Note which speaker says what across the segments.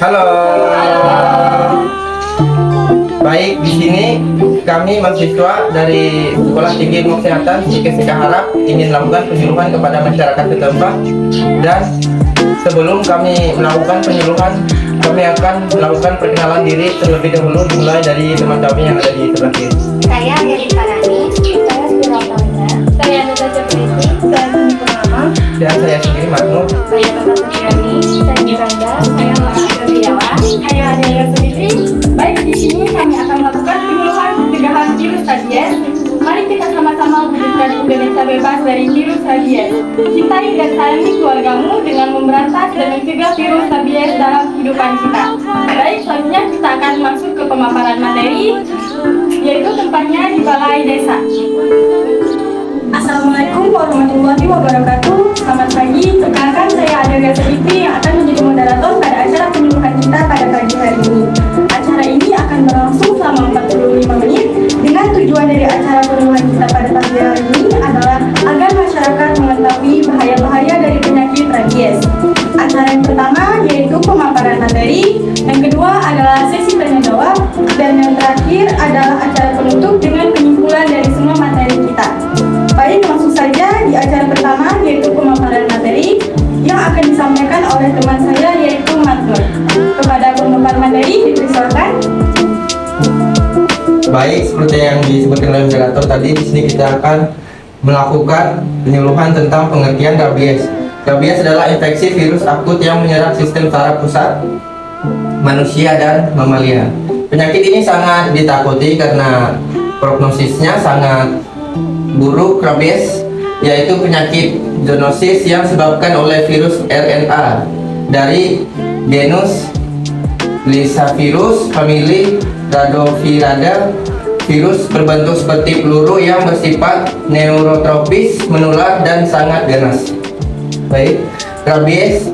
Speaker 1: Halo. Baik, di sini kami mahasiswa dari Sekolah Tinggi Ilmu Kesehatan SIKES Harap ingin melakukan penyuluhan kepada masyarakat setempat. Dan sebelum kami melakukan penyuluhan, kami akan melakukan perkenalan diri terlebih dahulu, dimulai dari teman kami yang ada di sebelah kiri.
Speaker 2: Saya Geri Parani, saya Spira Tawina, saya Nuta Cepriti, saya Suni Purnama,
Speaker 1: Dan saya sendiri Magnu.
Speaker 2: saya Tata Supriyani, saya Miranda, saya Mahasiswa Setiawan, saya Adelia Suditri. Baik, di sini kami akan melakukan penyuluhan pencegahan virus rabies. Mari kita sama-sama wujudkan Indonesia bebas dari virus rabies. Cintai dan sayangi keluargamu dengan memberantas dan mencegah virus rabies dalam kehidupan kita. Baik, selanjutnya kita akan masuk ke pemaparan materi, yaitu tempatnya di Balai Desa. Assalamualaikum warahmatullahi wabarakatuh. Selamat pagi, perkenalkan saya Adelia Suditri yang akan menjadi moderator pada acara penyuluhan kita pada pagi hari ini. Acara ini akan berlangsung selama 45 menit dengan tujuan dari acara penyuluhan kita pada pagi hari ini adalah agar masyarakat mengetahui bahaya-bahaya dari penyakit rabies. Acara yang pertama yaitu pemaparan materi, yang kedua adalah sesi tanya jawab, dan yang terakhir adalah acara penutup dengan penyimpulan dari semua materi kita. Baik, langsung saja di acara pertama yaitu pemaparan materi yang akan disampaikan oleh teman saya yaitu Matnur. Kepada pemaparan materi dipersilakan.
Speaker 1: Baik, seperti yang disebutkan oleh moderator tadi, di sini kita akan melakukan penyuluhan tentang pengertian rabies. Rabies adalah infeksi virus akut yang menyerang sistem saraf pusat manusia dan mamalia. Penyakit ini sangat ditakuti karena prognosisnya sangat buruk. Rabies yaitu penyakit zoonosis yang disebabkan oleh virus RNA dari genus Lyssavirus, famili Rhabdoviridae. Virus berbentuk seperti peluru yang bersifat neurotropis, menular dan sangat ganas. Baik, rabies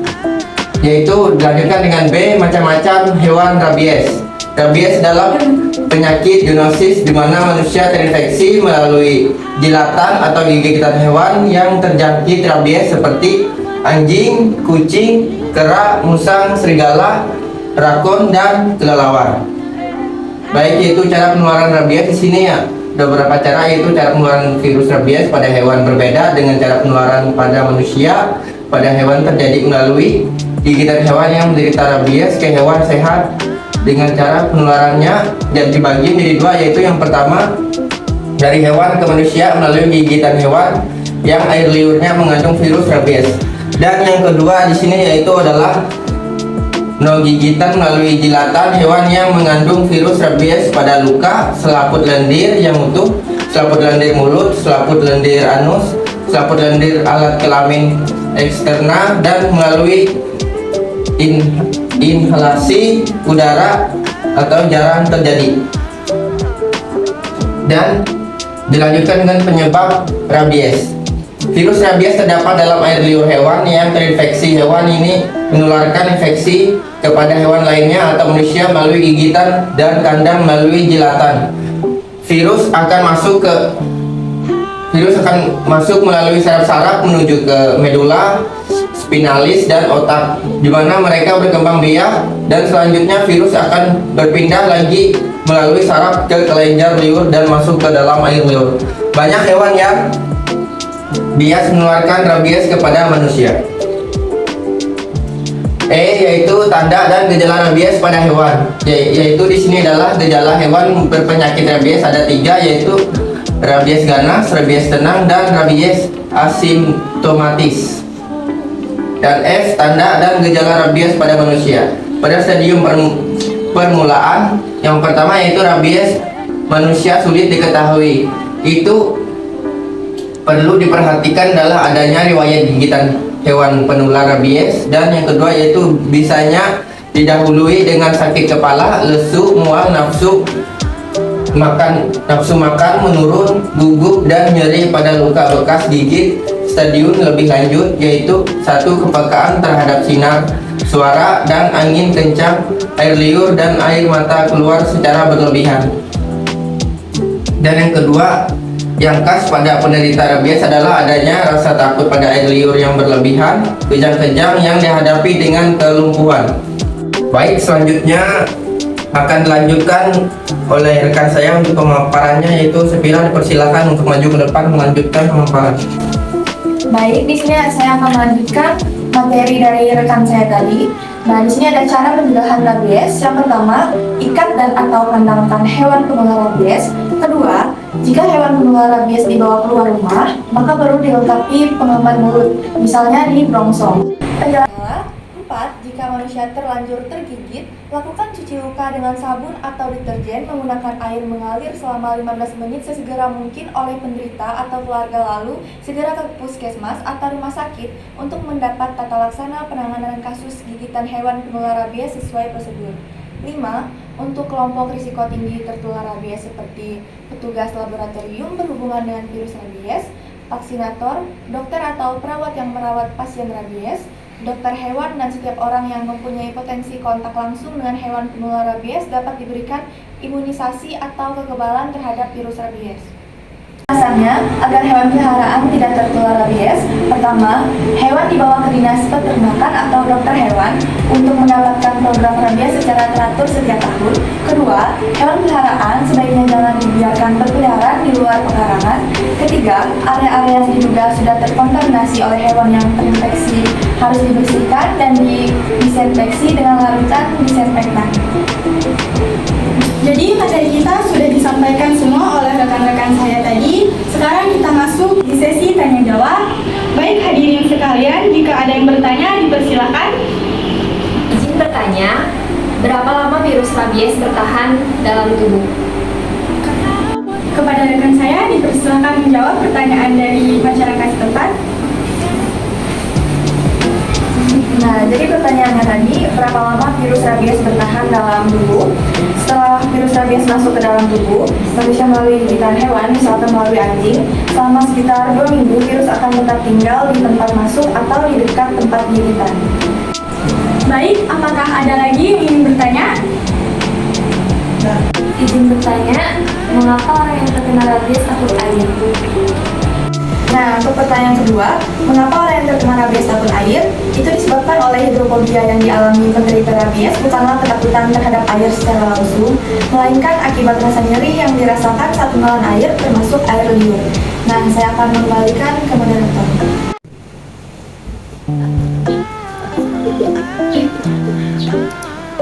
Speaker 1: yaitu dilanjutkan dengan B, macam-macam hewan rabies. Rabies adalah penyakit zoonosis di mana manusia terinfeksi melalui jilatan atau gigitan hewan yang terjangkit rabies seperti anjing, kucing, kera, musang, serigala, rakun, dan kelelawar. Baik, yaitu cara penularan rabies di sini ya. Ada beberapa cara, yaitu cara penularan virus rabies pada hewan berbeda dengan cara penularan pada manusia. Pada hewan terjadi melalui gigitan hewan yang menderita rabies ke hewan sehat dengan cara penularannya dan dibagi menjadi dua, yaitu yang pertama dari hewan ke manusia melalui gigitan hewan yang air liurnya mengandung virus rabies, dan yang kedua di sini yaitu adalah gigitan melalui jilatan hewan yang mengandung virus rabies pada luka, selaput lendir yang utuh, selaput lendir mulut, selaput lendir anus, selaput lendir alat kelamin eksterna, dan melalui inhalasi udara atau jarang terjadi. Dan dilanjutkan dengan penyebab rabies. Virus rabies terdapat dalam air liur hewan yang terinfeksi. Hewan ini menularkan infeksi kepada hewan lainnya atau manusia melalui gigitan dan kandang melalui jilatan. Virus akan masuk melalui saraf-saraf menuju ke medula spinalis dan otak, di mana mereka berkembang biak, dan selanjutnya virus akan berpindah lagi melalui saraf ke kelenjar liur dan masuk ke dalam air liur. Banyak hewan yang bias menularkan rabies kepada manusia. Yaitu tanda dan gejala rabies pada hewan. Yaitu di sini adalah gejala hewan berpenyakit rabies ada 3, yaitu rabies ganas, rabies tenang, dan rabies asimptomatis. Dan F, tanda dan gejala rabies pada manusia. Pada stadium permulaan, yang pertama yaitu rabies manusia sulit diketahui. Itu perlu diperhatikan adalah adanya riwayat gigitan hewan penular rabies, dan yang kedua yaitu bisanya didahului dengan sakit kepala, lesu, mual, nafsu makan menurun, gugup, dan nyeri pada luka bekas gigit. Stadium lebih lanjut yaitu 1, kepekaan terhadap sinar, suara, dan angin kencang, air liur dan air mata keluar secara berlebihan. Dan yang kedua Yang khas pada penderita rabies adalah adanya rasa takut pada air liur yang berlebihan, kejang-kejang yang dihadapi dengan kelumpuhan. Baik, selanjutnya akan dilanjutkan oleh rekan saya untuk pemaparannya, yaitu Safira, dipersilakan untuk maju ke depan melanjutkan pemaparan.
Speaker 3: Baik, di sini saya akan melanjutkan materi dari rekan saya tadi. Nah, di sini ada cara pencegahan rabies. Yang pertama, ikat dan atau kandangkan hewan penular rabies. Kedua, jika hewan penular rabies dibawa keluar rumah, maka perlu dilengkapi pengaman mulut, misalnya di brongsong. Penjelasan 4. Jika manusia terlanjur tergigit, lakukan cuci luka dengan sabun atau deterjen menggunakan air mengalir selama 15 menit sesegera mungkin oleh penderita atau keluarga, lalu segera ke puskesmas atau rumah sakit untuk mendapat tata laksana penanganan kasus gigitan hewan penular rabies sesuai prosedur. 5. Untuk kelompok risiko tinggi tertular rabies seperti petugas laboratorium berhubungan dengan virus rabies, vaksinator, dokter atau perawat yang merawat pasien rabies, dokter hewan, dan setiap orang yang mempunyai potensi kontak langsung dengan hewan penular rabies dapat diberikan imunisasi atau kekebalan terhadap virus rabies. Alasannya, agar hewan peliharaan tidak tertular rabies, pertama, hewan dibawa ke dinas peternakan atau dokter hewan untuk mendapatkan program rabies secara teratur setiap tahun. Kedua, hewan peliharaan sebaiknya jangan dibiarkan berkeliaran di luar pekarangan. Ketiga, area-area yang diduga sudah terkontaminasi oleh hewan yang terinfeksi harus dibersihkan dan disinfeksi dengan larutan disinfektan.
Speaker 2: Jadi materi kita sudah disampaikan semua oleh rekan-rekan saya tadi. Sekarang kita masuk di sesi tanya jawab. Baik hadirin sekalian, jika ada yang bertanya dipersilakan.
Speaker 4: Izin bertanya, berapa lama virus rabies bertahan dalam tubuh?
Speaker 2: Kepada rekan saya dipersilakan menjawab pertanyaan dari masyarakat setempat.
Speaker 3: Nah, jadi pertanyaannya tadi, berapa lama virus rabies bertahan dalam tubuh? Setelah virus rabies masuk ke dalam tubuh, manusia melalui gigitan hewan, misalkan melalui anjing, selama sekitar 2 minggu virus akan tetap tinggal di tempat masuk atau di dekat tempat gigitan.
Speaker 2: Baik, apakah ada lagi yang ingin bertanya?
Speaker 4: Izin bertanya, mengapa orang yang terkena rabies takut air?
Speaker 3: Nah, untuk pertanyaan kedua, mengapa orang yang terkena rabies takut air? Itu disebabkan oleh hidrofobia yang dialami penderita rabies, bukanlah ketakutan terhadap air secara langsung, melainkan akibat rasa nyeri yang dirasakan saat menelan air, termasuk air liur. Nah, saya akan mengembalikan ke moderator.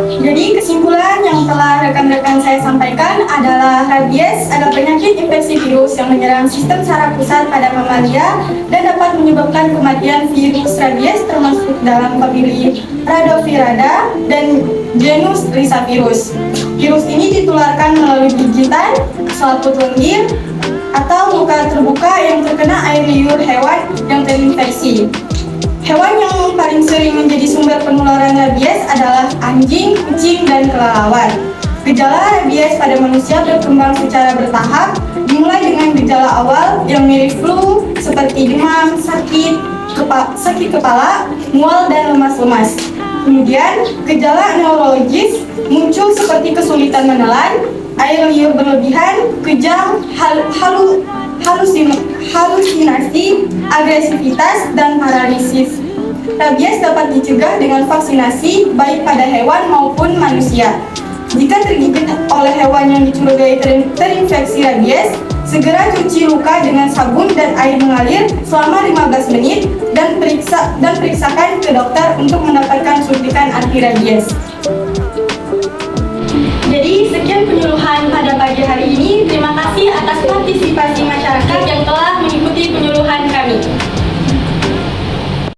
Speaker 2: Jadi kesimpulan yang telah rekan-rekan saya sampaikan adalah rabies adalah penyakit infeksi virus yang menyerang sistem saraf pusat pada mamalia dan dapat menyebabkan kematian virus rabies termasuk dalam famili Rhabdovirida dan genus Risavirus. Virus ini ditularkan melalui gigitan, selaput lendir, atau luka terbuka yang terkena air liur hewan yang terinfeksi. Hewan yang paling sering menjadi sumber penularan rabies adalah anjing, kucing, dan kelelawar. Gejala rabies pada manusia berkembang secara bertahap, dimulai dengan gejala awal yang mirip flu seperti demam, sakit kepala, mual, dan lemas-lemas. Kemudian, gejala neurologis muncul seperti kesulitan menelan, air liur berlebihan, kejang, halusinasi, agresivitas, dan paralisis. Rabies dapat dicegah dengan vaksinasi baik pada hewan maupun manusia. Jika tergigit oleh hewan yang dicurigai terinfeksi rabies, segera cuci luka dengan sabun dan air mengalir selama 15 menit dan periksakan ke dokter untuk mendapatkan suntikan anti rabies. Jadi sekian penyuluhan pada pagi hari ini. Terima kasih atas partisipasi masyarakat yang telah mengikuti penyuluhan kami.